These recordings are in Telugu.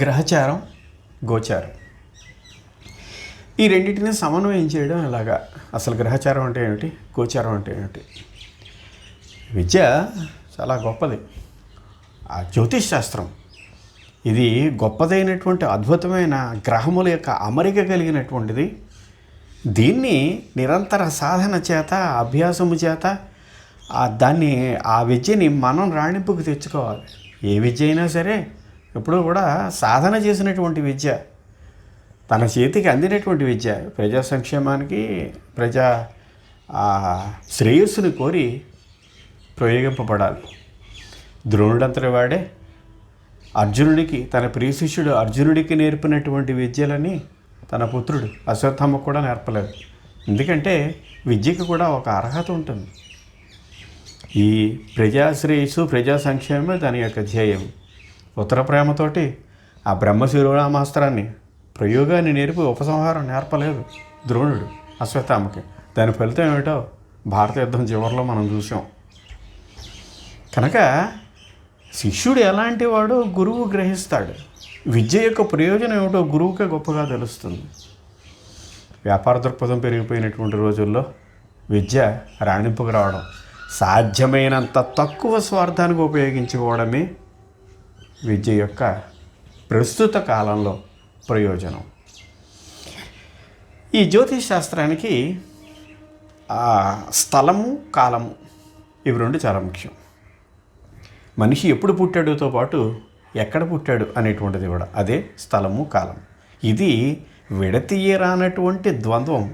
గ్రహచారం, గోచారం ఈ రెండింటిని సమన్వయం చేయడం ఎలాగా? అసలు గ్రహచారం అంటే ఏమిటి, గోచారం అంటే ఏమిటి? విద్య చాలా గొప్పది. ఆ జ్యోతిష్ శాస్త్రం ఇది గొప్పదైనటువంటి అద్భుతమైన గ్రహముల యొక్క అమరిక కలిగినటువంటిది. దీన్ని నిరంతర సాధన చేత, అభ్యాసము చేత ఆ విద్యని మనం రాణింపుకు తెచ్చుకోవాలి. ఏ విద్య అయినా సరే ఎప్పుడూ కూడా సాధన చేసినటువంటి విద్య, తన చేతికి అందినటువంటి విద్య ప్రజా సంక్షేమానికి, ప్రజా శ్రేయస్సుని కోరి ప్రయోగింపబడాలి. ద్రోణుడంతటి వాడే అర్జునుడికి, తన ప్రియ శిష్యుడు అర్జునుడికి నేర్పినటువంటి విద్యలని తన పుత్రుడు అశ్వత్థామకు కూడా నేర్పలేదు. ఎందుకంటే విద్యకు కూడా ఒక అర్హత ఉంటుంది. ఈ ప్రజాశ్రేయస్సు, ప్రజా సంక్షేమమే దాని యొక్క ధ్యేయం. ఉత్తర ప్రేమతోటి ఆ బ్రహ్మశిరోరామాస్త్రాన్ని, ప్రయోగాన్ని నేర్పి ఉపసంహారం నేర్పలేదు ద్రోణుడు అశ్వత్థామకి. దాని ఫలితం ఏమిటో భారత యుద్ధం చివరిలో మనం చూసాం. కనుక శిష్యుడు ఎలాంటి వాడో గురువు గ్రహిస్తాడు. విద్య యొక్క ప్రయోజనం ఏమిటో గురువుకే గొప్పగా తెలుస్తుంది. వ్యాపార దృక్పథం పెరిగిపోయినటువంటి రోజుల్లో విద్య రాణింపుకు రావడం, సాధ్యమైనంత తక్కువ స్వార్థానికి ఉపయోగించుకోవడమే విద్య యొక్క ప్రస్తుత కాలంలో ప్రయోజనం. ఈ జ్యోతిష్ శాస్త్రానికి స్థలము, కాలము ఇవి రెండు చాలా ముఖ్యం. మనిషి ఎప్పుడు పుట్టాడుతో పాటు ఎక్కడ పుట్టాడు అనేటువంటిది కూడా, అదే స్థలము, కాలం. ఇది విడతీయరానటువంటి ద్వంద్వం.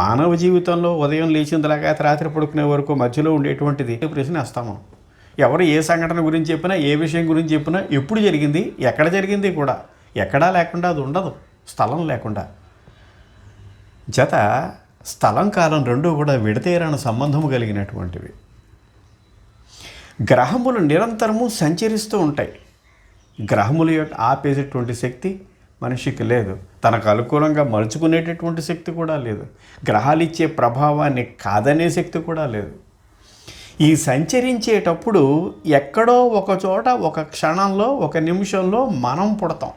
మానవ జీవితంలో ఉదయం లేచిందిలాగా రాత్రి పడుకునే వరకు మధ్యలో ఉండేటువంటిది ప్రశ్నిస్తాము. ఎవరు ఏ సంఘటన గురించి చెప్పినా, ఏ విషయం గురించి చెప్పినా, ఎప్పుడు జరిగింది, ఎక్కడ జరిగింది కూడా, ఎక్కడా లేకుండా అది ఉండదు, స్థలం లేకుండా. జత స్థలం, కాలం రెండూ కూడా విడతీయరాని సంబంధము కలిగినటువంటివి. గ్రహములు నిరంతరము సంచరిస్తూ ఉంటాయి. గ్రహముల యొక్క ఆపేసేటువంటి శక్తి మనిషికి లేదు. తనకు అనుకూలంగా మలుచుకునేటటువంటి శక్తి కూడా లేదు. గ్రహాలు ఇచ్చే ప్రభావాన్ని కాదనే శక్తి కూడా లేదు. ఈ సంచరించేటప్పుడు ఎక్కడో ఒక చోట, ఒక క్షణంలో, ఒక నిమిషంలో మనం పుడతాం.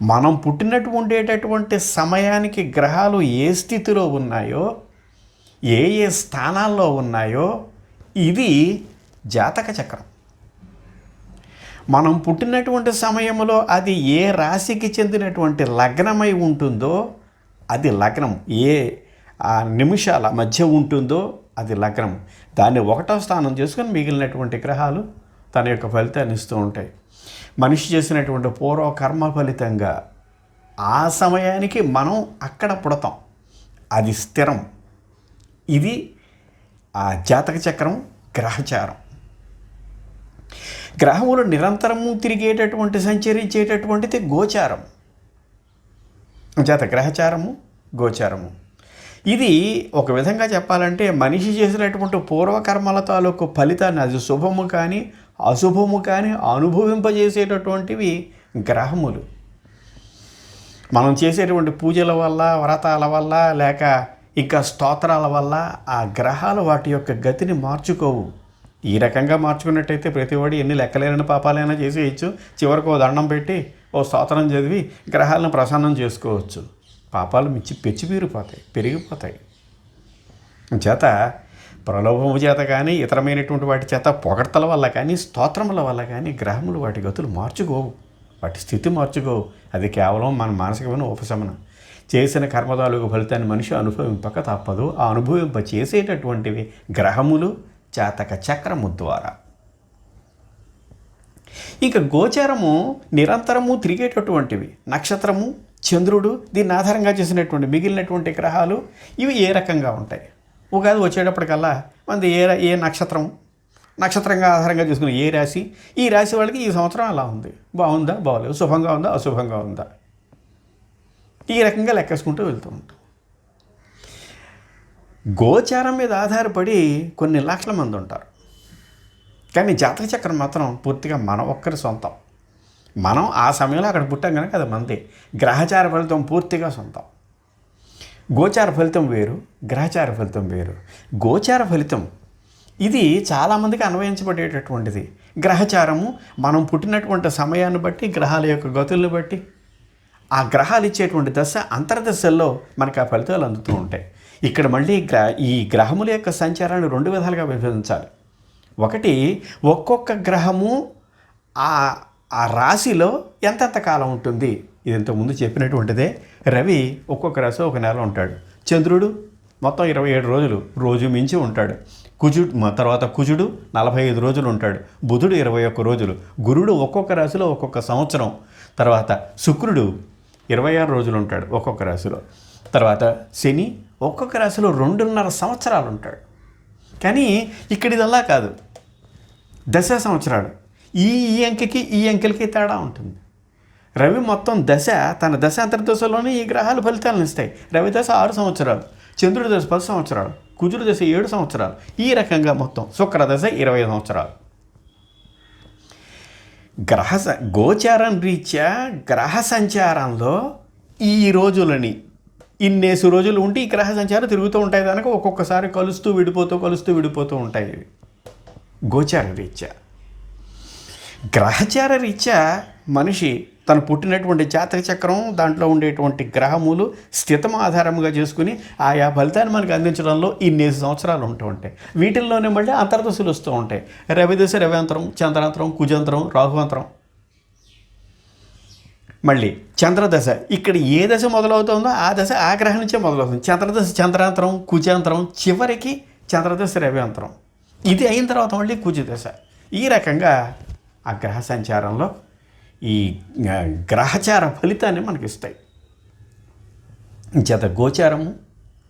మనం పుట్టినటువంటి సమయానికి గ్రహాలు ఏ స్థితిలో ఉన్నాయో, ఏ ఏ స్థానాల్లో ఉన్నాయో, ఇది జాతక చక్రం. మనం పుట్టినటువంటి సమయంలో అది ఏ రాశికి చెందినటువంటి లగ్నమై ఉంటుందో అది లగ్నం. ఏ నిమిషాల మధ్య ఉంటుందో అది లగ్నం. దాన్ని ఒకటో స్థానం చేసుకొని మిగిలినటువంటి గ్రహాలు తన యొక్క ఫలితాన్ని ఇస్తూ ఉంటాయి. మనిషి చేసినటువంటి పూర్వకర్మ ఫలితంగా ఆ సమయానికి మనం అక్కడ పుడతాం. అది స్థిరం. ఇది ఆ జాతక చక్రం, గ్రహచారం. గ్రహములు నిరంతరము తిరిగేటటువంటి, సంచరించేటటువంటిది గోచారం. చేత గ్రహచారము, గోచారము. ఇది ఒక విధంగా చెప్పాలంటే మనిషి చేసినటువంటి పూర్వకర్మల తాలూకు ఫలితాన్ని, అది శుభము కానీ అశుభము కానీ అనుభవింపజేసేటటువంటివి గ్రహములు. మనం చేసేటువంటి పూజల వల్ల, వ్రతాల వల్ల, లేక ఇంకా స్తోత్రాల వల్ల ఆ గ్రహాలు వాటి యొక్క గతిని మార్చుకోవు. ఈ రకంగా మార్చుకున్నట్టయితే ప్రతివాడు ఎన్ని లెక్కలేని పాపాలైనా చేసేయచ్చు. చివరికి ఓ దండం పెట్టి ఓ స్తోత్రం చదివి గ్రహాలను ప్రసన్నం చేసుకోవచ్చు. పాపాలు పెరిగిపోతాయి. చేత ప్రలోభము చేత కానీ, ఇతరమైనటువంటి వాటి చేత పొగడ్తల వల్ల కానీ, స్తోత్రముల వల్ల కానీ గ్రహములు వాటి గతులు మార్చుకోవు, వాటి స్థితి మార్చుకోవు. అది కేవలం మన మానసికమైన ఉపశమనం. చేసిన కర్మదాలకు ఫలితాన్ని మనిషి అనుభవింపక తప్పదు. ఆ అనుభవింప చేసేటటువంటివి గ్రహములు, జాతక చక్రము ద్వారా. ఇక గోచారము నిరంతరము తిరిగేటటువంటివి. నక్షత్రము, చంద్రుడు, దీన్ని ఆధారంగా చేసినటువంటి మిగిలినటువంటి గ్రహాలు ఇవి ఏ రకంగా ఉంటాయి. ఉగాది వచ్చేటప్పటికల్లా మనది ఏ నక్షత్రంగా ఆధారంగా చేసుకుని ఏ రాశి, ఈ రాశి వాళ్ళకి ఈ సంవత్సరం అలా ఉంది, బాగుందా, బాగోలేదు, శుభంగా ఉందా, అశుభంగా ఉందా, ఈ రకంగా లెక్కేసుకుంటూ వెళ్తూ ఉంటాం. గోచారం మీద ఆధారపడి కొన్ని లక్షల మంది ఉంటారు. కానీ జాతక చక్రం మాత్రం పూర్తిగా మన ఒక్కరి సొంతం. మనం ఆ సమయంలో అక్కడ పుట్టాం కనుక అది మనది. గ్రహచార ఫలితం పూర్తిగా సొంతం. గోచార ఫలితం వేరు, గ్రహచార ఫలితం వేరు. గోచార ఫలితం ఇది చాలామందికి అన్వయించబడేటటువంటిది. గ్రహచారము మనం పుట్టినటువంటి సమయాన్ని బట్టి, గ్రహాల యొక్క గతులను బట్టి, ఆ గ్రహాలు ఇచ్చేటువంటి దశ అంతర్దశల్లో మనకు ఆ ఫలితాలు అందుతూ ఉంటాయి. ఇక్కడ మళ్ళీ ఈ గ్రహముల యొక్క సంచారాన్ని 2 విధాలుగా విభజించాలి. ఒకటి, ఒక్కొక్క గ్రహము ఆ రాశిలో ఎంతెంత కాలం ఉంటుంది. ఇది ఇంతకుముందు చెప్పినటువంటిదే. రవి ఒక్కొక్క రాశి ఒక నెల ఉంటాడు. చంద్రుడు మొత్తం 27 రోజులు, రోజు మించి ఉంటాడు. తర్వాత కుజుడు 45 రోజులు ఉంటాడు. బుధుడు 21 రోజులు. గురుడు ఒక్కొక్క రాశిలో ఒక్కొక్క సంవత్సరం. తర్వాత శుక్రుడు 26 రోజులు ఉంటాడు ఒక్కొక్క రాశిలో. తర్వాత శని ఒక్కొక్క రాశిలో 2.5 సంవత్సరాలు ఉంటాడు. కానీ ఇక్కడ ఇదల్లా కాదు, దశ సంవత్సరాలు. ఈ అంకెకి ఈ అంకెలకి తేడా ఉంటుంది. రవి మొత్తం దశ, తన దశ అంతర్దశలోనే ఈ గ్రహాలు ఫలితాలను ఇస్తాయి. రవి దశ 6 సంవత్సరాలు, చంద్రుడి దశ 10 సంవత్సరాలు, కుజుడి దశ 7 సంవత్సరాలు. ఈ రకంగా మొత్తం శుక్ర దశ 20 సంవత్సరాలు. గోచారం రీత్యా గ్రహ సంచారంలో ఈ రోజులని ఇన్నేసి రోజులు ఉంటే ఈ గ్రహ సంచారం తిరుగుతూ ఉంటాయి. కనుక ఒక్కొక్కసారి కలుస్తూ విడిపోతూ ఉంటాయి. గోచార రీత్యా. గ్రహచార రీత్యా మనిషి తను పుట్టినటువంటి జాతక చక్రం, దాంట్లో ఉండేటువంటి గ్రహములు స్థితం ఆధారంగా చేసుకుని ఆయా ఫలితాన్ని మనకు అందించడంలో ఇన్నేసి సంవత్సరాలు ఉంటూ ఉంటాయి. వీటిల్లోనే మళ్ళీ అంతర్దశలు వస్తూ ఉంటాయి. రవిదశ రవ్యంతరం, చంద్రాంతరం, కుజంతరం, రాహువంతరం. మళ్ళీ చంద్రదశ, ఇక్కడ ఏ దశ మొదలవుతుందో ఆ దశ ఆ గ్రహం నుంచే మొదలవుతుంది. చంద్రదశ చంద్రాంతరం, కుజాంతరం, చివరికి చంద్రదశ రవ్యంతరం. ఇది అయిన తర్వాత మళ్ళీ కుజదశ. ఈ రకంగా ఆ గ్రహ సంచారంలో ఈ గ్రహచార ఫలితాన్ని మనకి ఇస్తాయి. చేత గోచారము,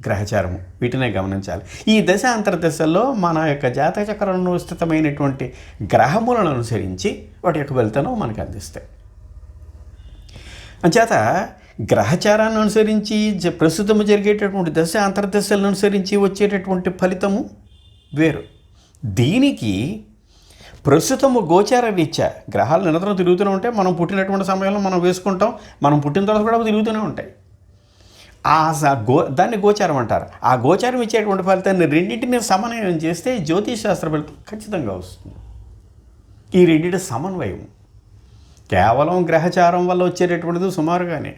గ్రహచారము వీటినే గమనించాలి. ఈ దశ అంతర్దశల్లో మన యొక్క జాతక చక్రంలో స్థితమైనటువంటి గ్రహములను అనుసరించి వాటి యొక్క ఫలితాన్ని మనకు అందిస్తాయి. అంచేత గ్రహచారాన్ని అనుసరించి ప్రస్తుతము జరిగేటటువంటి దశ అంతర్దశలను అనుసరించి వచ్చేటటువంటి ఫలితము వేరు. దీనికి ప్రస్తుతము గోచార రీత్యా గ్రహాలు నిరంతరం తిరుగుతూనే ఉంటాయి. మనం పుట్టినటువంటి సమయంలో మనం వేసుకుంటాం, మనం పుట్టిన తర్వాత కూడా తిరుగుతూనే ఉంటాయి. దాన్ని గోచారం అంటారు. ఆ గోచారం ఇచ్చేటువంటి ఫలితాన్ని రెండింటినీ సమన్వయం చేస్తే జ్యోతిష్ శాస్త్ర ఫలితం ఖచ్చితంగా వస్తుంది. ఈ రెండింటి సమన్వయం కేవలం గ్రహచారం వల్ల వచ్చేటటువంటిది సుమారుగానే.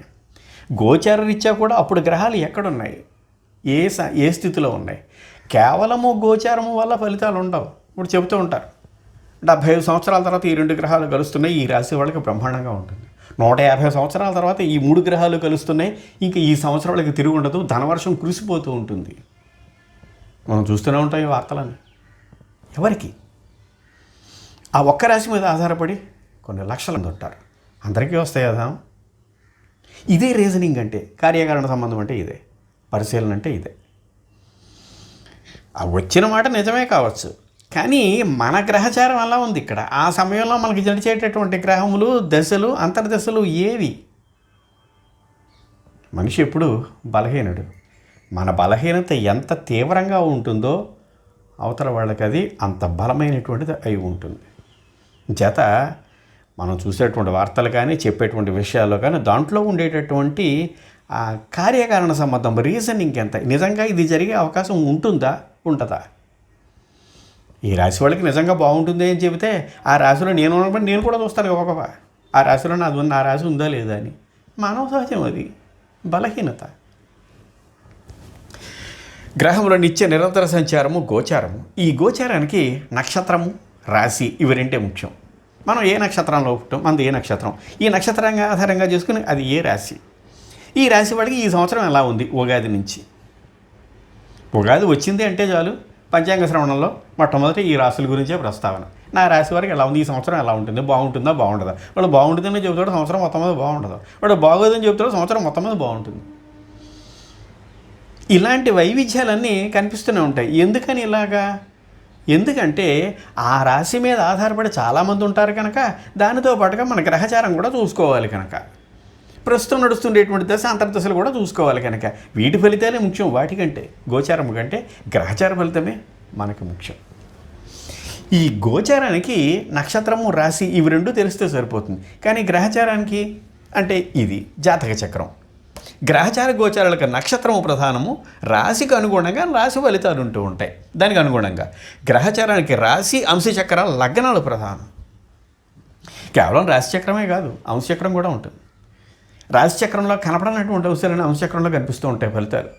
గోచార రీత్యా కూడా అప్పుడు గ్రహాలు ఎక్కడున్నాయి, ఏ స్థితిలో ఉన్నాయి. కేవలము గోచారము వల్ల ఫలితాలు ఉండవు. ఇప్పుడు చెబుతూ ఉంటారు 75 సంవత్సరాల తర్వాత ఈ 2 గ్రహాలు కలుస్తున్నాయి, ఈ రాశి వాళ్ళకి బ్రహ్మాండంగా ఉంటుంది. 150 సంవత్సరాల తర్వాత ఈ 3 గ్రహాలు కలుస్తున్నాయి, ఇంకా ఈ సంవత్సరం వాళ్ళకి తిరిగి ఉండదు, ధనవర్షం కురిసిపోతూ ఉంటుంది. మనం చూస్తూనే ఉంటాం ఈ వార్తలన్నీ. ఎవరికి? ఆ ఒక్క రాశి మీద ఆధారపడి కొన్ని లక్షల మంది ఉంటారు. అందరికీ వస్తాయి కదా. ఇదే రీజనింగ్ అంటే, కార్యకారణ సంబంధం అంటే ఇదే, పరిశీలన అంటే ఇదే. ఆ వచ్చిన మాట నిజమే కావచ్చు, కానీ మన గ్రహచారం అలా ఉంది. ఇక్కడ ఆ సమయంలో మనకి నడిచేటటువంటి గ్రహములు, దశలు, అంతర్దశలు ఏవి? మనిషి ఎప్పుడు బలహీనుడు. మన బలహీనత ఎంత తీవ్రంగా ఉంటుందో అవతల వాళ్ళకి అది అంత బలమైనటువంటిది అయి ఉంటుంది. చేత మనం చూసేటువంటి వార్తలు కానీ, చెప్పేటువంటి విషయాల్లో కానీ దాంట్లో ఉండేటటువంటి ఆ కార్యకారణ సంబంధం, రీజనింగ్ ఎంత, నిజంగా ఇది జరిగే అవకాశం ఉంటుందా, ఉంటుందా? ఈ రాశి వాళ్ళకి నిజంగా బాగుంటుంది అని చెబితే ఆ రాశిలో నేను కూడా చూస్తాను ఒక ఆ రాశిలో నా రాశి ఉందా లేదా అని. మానవ సహజం అది, బలహీనత. గ్రహముల నిత్య నిరంతర సంచారము గోచారము. ఈ గోచారానికి నక్షత్రము, రాశి ఇవి రెండే ముఖ్యం. మనం ఏ నక్షత్రంలో పుట్టాం, మనది ఏ నక్షత్రం, ఈ నక్షత్రంగా ఆధారంగా చేసుకుని అది ఏ రాశి. ఈ రాశి వాడికి ఈ సంవత్సరం ఎలా ఉంది, ఉగాది నుంచి. ఉగాది వచ్చింది అంటే చాలు పంచాంగ శ్రవణంలో మొట్టమొదటి ఈ రాశుల గురించే ప్రస్తావన. నా రాశి వారికి ఎలా ఉంది, ఈ సంవత్సరం ఎలా ఉంటుంది, బాగుంటుందా బాగుంటుందా. వాడు బాగుంటుందని చెబుతాడు, సంవత్సరం మొత్తం మీద బాగుంటుందా. వాడు బాగోదని చెబుతాడు, సంవత్సరం మొత్తం మీద బాగుంటుంది. ఇలాంటి వైవిధ్యాలన్నీ కనిపిస్తూనే ఉంటాయి. ఎందుకని ఇలాగా? ఎందుకంటే ఆ రాశి మీద ఆధారపడి చాలామంది ఉంటారు కనుక, దానితో పాటుగా మన గ్రహచారం కూడా చూసుకోవాలి కనుక, ప్రస్తుతం నడుస్తుండేటువంటి దశ అంతర్దశలు కూడా చూసుకోవాలి కనుక, వీటి ఫలితాలే ముఖ్యం వాటికంటే. గోచారం కంటే గ్రహచార ఫలితమే మనకు ముఖ్యం. ఈ గోచారానికి నక్షత్రము, రాశి ఇవి రెండు తెలిస్తే సరిపోతుంది. కానీ గ్రహచారానికి అంటే ఇది జాతక చక్రం. గ్రహచార గోచారాలకు నక్షత్రము ప్రధానము, రాశికి అనుగుణంగా రాశి ఫలితాలు ఉంటూ ఉంటాయి. దానికి అనుగుణంగా గ్రహచారానికి రాశి, అంశచక్రాల లగ్నాలు ప్రధానం. కేవలం రాశిచక్రమే కాదు, అంశచక్రం కూడా ఉంటుంది. రాశిచక్రంలో కనపడనటువంటి అంశాలను అంశచక్రంలో కనిపిస్తూ ఉంటాయి ఫలితాలు.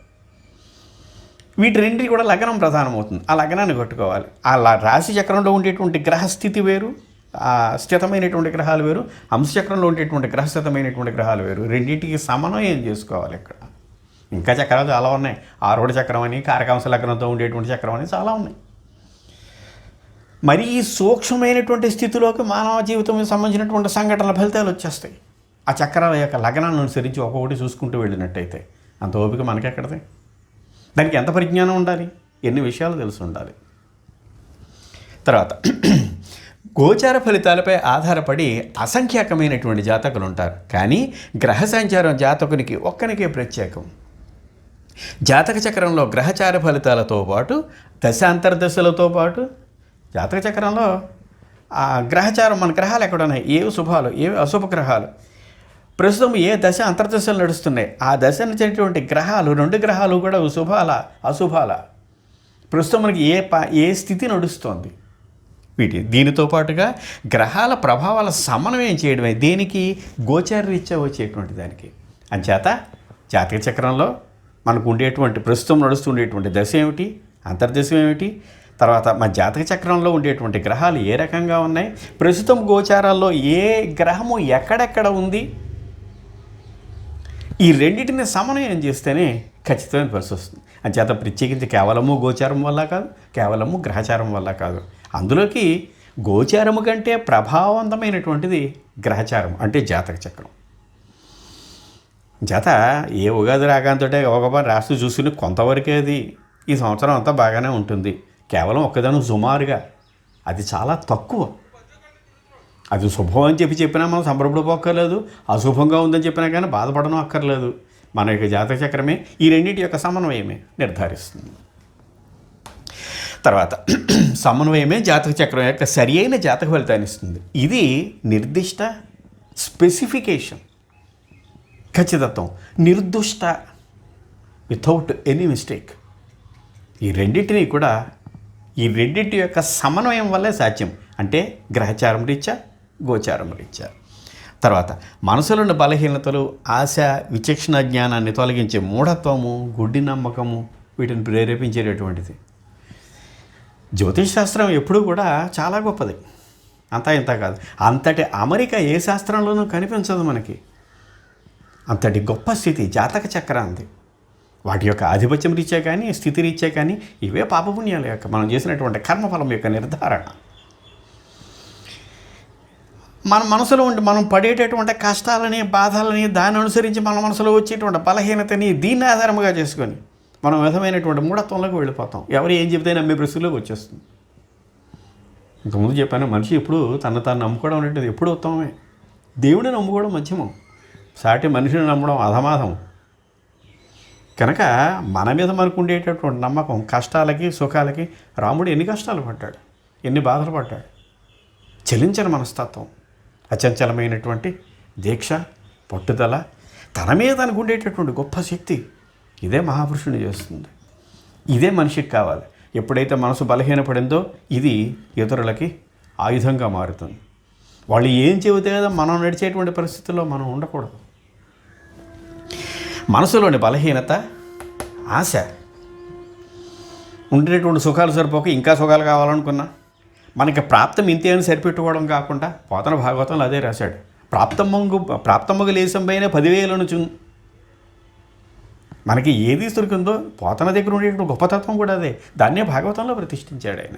వీటి రెండింటికి కూడా లగ్నం ప్రధానమవుతుంది. ఆ లగ్నాన్ని కొట్టుకోవాలి. ఆ రాశి చక్రంలో ఉండేటువంటి గ్రహస్థితి వేరు, ఆ స్థితమైనటువంటి గ్రహాలు వేరు, అంశచక్రంలో ఉండేటువంటి గ్రహస్థితమైనటువంటి గ్రహాలు వేరు. రెండింటికి సమన్వయం చేసుకోవాలి. ఇక్కడ ఇంకా చక్రాలు చాలా ఉన్నాయి. ఆరోహణ చక్రం అని, కారకాంశ లగ్నంతో ఉండేటువంటి చక్రం అని చాలా ఉన్నాయి. మరి ఈ సూక్ష్మమైనటువంటి స్థితిలోకి మానవ జీవితం సంబంధించినటువంటి సంఘటనల ఫలితాలు వచ్చేస్తాయి. ఆ చక్రాల యొక్క లగ్నాలను అనుసరించి ఒక్కొక్కటి చూసుకుంటూ వెళ్ళినట్టయితే అంత ఓపిక మనకెక్కడదే. దానికి ఎంత పరిజ్ఞానం ఉండాలి, ఎన్ని విషయాలు తెలిసి ఉండాలి. తర్వాత గోచార ఫలితాలపై ఆధారపడి అసంఖ్యాకమైనటువంటి జాతకులు ఉంటారు. కానీ గ్రహ సంచారం జాతకునికి ఒక్కనికే ప్రత్యేకం. జాతక చక్రంలో గ్రహచార ఫలితాలతో పాటు దశాంతర్దశలతో పాటు జాతక చక్రంలో ఆ గ్రహచారం, మన గ్రహాలు ఎక్కడ ఉన్నాయి, ఏవి శుభాలు ఏవి అశుభ గ్రహాలు, ప్రస్తుతం ఏ దశ అంతర్దశలు నడుస్తున్నాయి, ఆ దశ నుంచేటువంటి గ్రహాలు, 2 గ్రహాలు కూడా శుభాల అశుభాల, ప్రస్తుతం మనకి ఏ స్థితి నడుస్తోంది, దీనితో పాటుగా గ్రహాల ప్రభావాల సమన్వయం చేయడమే దేనికి, గోచార రీత్యా వచ్చేటువంటి దానికి. అంచేత జాతక చక్రంలో మనకు ఉండేటువంటి ప్రస్తుతం నడుస్తుండేటువంటి దశ ఏమిటి, అంతర్దశ ఏమిటి, తర్వాత మన జాతక చక్రంలో ఉండేటువంటి గ్రహాలు ఏ రకంగా ఉన్నాయి, ప్రస్తుతం గోచారాల్లో ఏ గ్రహము ఎక్కడెక్కడ ఉంది, ఈ రెండింటిని సమన్వయం చేస్తేనే ఖచ్చితమైన పరిస్థితి వస్తుంది. అంచేత ప్రత్యేకించి కేవలము గోచారం వల్ల కాదు, కేవలము గ్రహచారం వల్ల కాదు. అందులోకి గోచారము కంటే ప్రభావవంతమైనటువంటిది గ్రహచారం అంటే జాతక చక్రం. చేత ఏ ఉగాది రాగాంతో ఒక రాస్తూ చూసుకుని కొంతవరకే అది ఈ సంవత్సరం అంతా బాగానే ఉంటుంది. కేవలం ఒక్కదాని సుమారుగా, అది చాలా తక్కువ. అది శుభం అని చెప్పినా మనం సంబరపడిపోక్కర్లేదు, అశుభంగా ఉందని చెప్పినా కానీ బాధపడడం అక్కర్లేదు. మన యొక్క జాతక చక్రమే ఈ రెండింటి యొక్క సమన్వయమే నిర్ధారిస్తుంది. తర్వాత సమన్వయమే జాతక చక్రం యొక్క సరి అయిన జాతక ఫలితాన్ని ఇస్తుంది. ఇది నిర్దిష్ట స్పెసిఫికేషన్, ఖచ్చితత్వం, నిర్దుష్ట, వితౌట్ ఎనీ మిస్టేక్. ఈ రెండింటినీ కూడా ఈ రెండింటి యొక్క సమన్వయం వల్లే సాధ్యం. అంటే గ్రహచారం రీత్యా, గోచారం రీత్యా. తర్వాత మనసులోని బలహీనతలు, ఆశ, విచక్షణ జ్ఞానాన్ని తొలగించే మూఢత్వము, గుడ్డి నమ్మకము, వీటిని ప్రేరేపించేటటువంటిది. జ్యోతిష్ శాస్త్రం ఎప్పుడూ కూడా చాలా గొప్పది, అంతా ఇంత కాదు. అంతటి అమరిక ఏ శాస్త్రంలోనూ కనిపించదు మనకి. అంతటి గొప్ప స్థితి జాతక చక్రాంది. వాటి యొక్క ఆధిపత్యం రీత్యా కానీ, స్థితి రీత్యా కానీ ఇవే పాపపుణ్యాల యొక్క మనం చేసినటువంటి కర్మఫలం యొక్క నిర్ధారణ. మన మనసులో ఉండి మనం పడేటటువంటి కష్టాలని, బాధలని, దాన్ని అనుసరించి మన మనసులో వచ్చేటువంటి బలహీనతని దీన్ని ఆధారముగా చేసుకొని మనం విధమైనటువంటి మూఢత్వంలోకి వెళ్ళిపోతాం. ఎవరు ఏం చెబితే నమ్మే ప్రశ్నలోకి వచ్చేస్తుంది. ఇంతకుముందు చెప్పాను, మనిషి ఎప్పుడు తను తాను నమ్ముకోవడం అనేటువంటిది ఎప్పుడు ఉత్తమమే. దేవుడిని నమ్ముకోవడం మధ్యమం, సాటి మనిషిని నమ్మడం అధమాధం. కనుక మన మీద మనకు ఉండేటటువంటి నమ్మకం, కష్టాలకి సుఖాలకి, రాముడు ఎన్ని కష్టాలు పడ్డాడు, ఎన్ని బాధలు పడ్డాడు. చలించని మనస్తత్వం, అచంచలమైనటువంటి దీక్ష, పట్టుదల, తన మీద తనకు ఉండేటటువంటి గొప్ప శక్తి, ఇదే మహాపురుషుని చేస్తుంది. ఇదే మనిషికి కావాలి. ఎప్పుడైతే మనసు బలహీనపడిందో ఇది ఇతరులకి ఆయుధంగా మారుతుంది. వాళ్ళు ఏం చెబితే కదా మనం నడిచేటువంటి పరిస్థితుల్లో మనం ఉండకూడదు. మనసులోని బలహీనత, ఆశ, ఉండేటువంటి సుఖాలు సరిపోక ఇంకా సుఖాలు కావాలనుకున్నా, మనకి ప్రాప్తం ఇంతే అని సరిపెట్టుకోవడం కాకుండా పోతన భాగవతంలో అదే రాశాడు. ప్రాప్తమ్మగు లేశంపైన 10,000 మనకి ఏది దొరికిందో పోతన దగ్గర ఉండేటువంటి గొప్పతత్వం కూడా అదే. దాన్నే భాగవతంలో ప్రతిష్ఠించాడు ఆయన.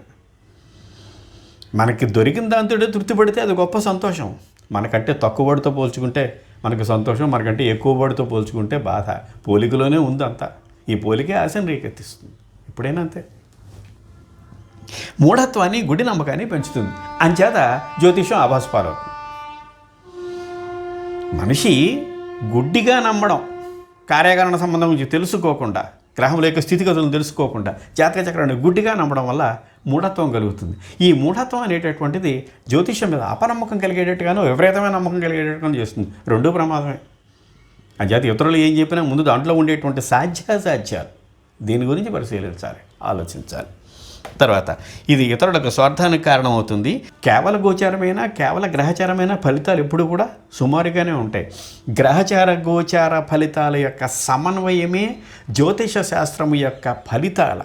మనకి దొరికిన దాంతో తృప్తి పడితే అది గొప్ప సంతోషం. మనకంటే తక్కువ వాడితో పోల్చుకుంటే మనకు సంతోషం, మనకంటే ఎక్కువ వాడితో పోల్చుకుంటే బాధ. పోలికలోనే ఉంది అంతా. ఈ పోలికే ఆశను రేకెత్తిస్తుంది. ఎప్పుడైనా అంతే. మూఢత్వాన్ని, గుడి నమ్మకాన్ని పెంచుతుంది. అంచేత జ్యోతిషం ఆభాసపాలవుతుంది. మనిషి గుడ్డిగా నమ్మడం, కార్యకారణ సంబంధం గురించి తెలుసుకోకుండా, గ్రహముల యొక్క స్థితిగతులను తెలుసుకోకుండా జాతక చక్రాన్ని గుడ్డిగా నమ్మడం వల్ల మూఢత్వం కలుగుతుంది. ఈ మూఢత్వం అనేటటువంటిది జ్యోతిషం మీద అపనమ్మకం కలిగేటట్టుగానో విపరీతమైన నమ్మకం కలిగేటట్టుగానో చేస్తుంది. రెండూ ప్రమాదమే. అంచేత ఇతరులు ఏం చెప్పినా ముందు దాంట్లో ఉండేటువంటి సాధ్యాసాధ్యాలు దీని గురించి పరిశీలించాలి, ఆలోచించాలి. తర్వాత ఇది ఇతరులకు స్వార్థానికి కారణమవుతుంది. కేవల గోచారమైన కేవల గ్రహచారమైన ఫలితాలు ఎప్పుడు కూడా సుమారుగానే ఉంటాయి. గ్రహచార గోచార ఫలితాల యొక్క సమన్వయమే జ్యోతిష శాస్త్రము యొక్క ఫలితాల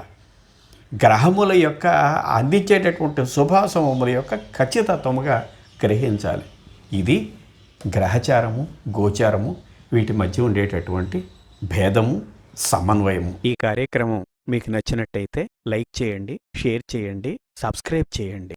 గ్రహముల యొక్క అందించేటటువంటి శుభాశుభముల యొక్క ఖచ్చితత్వముగా గ్రహించాలి. ఇది గ్రహచారము గోచారము వీటి మధ్య ఉండేటటువంటి భేదము, సమన్వయము. ఈ కార్యక్రమం మీకు నచ్చినట్టయితే లైక్ చేయండి, షేర్ చేయండి, సబ్స్క్రైబ్ చేయండి.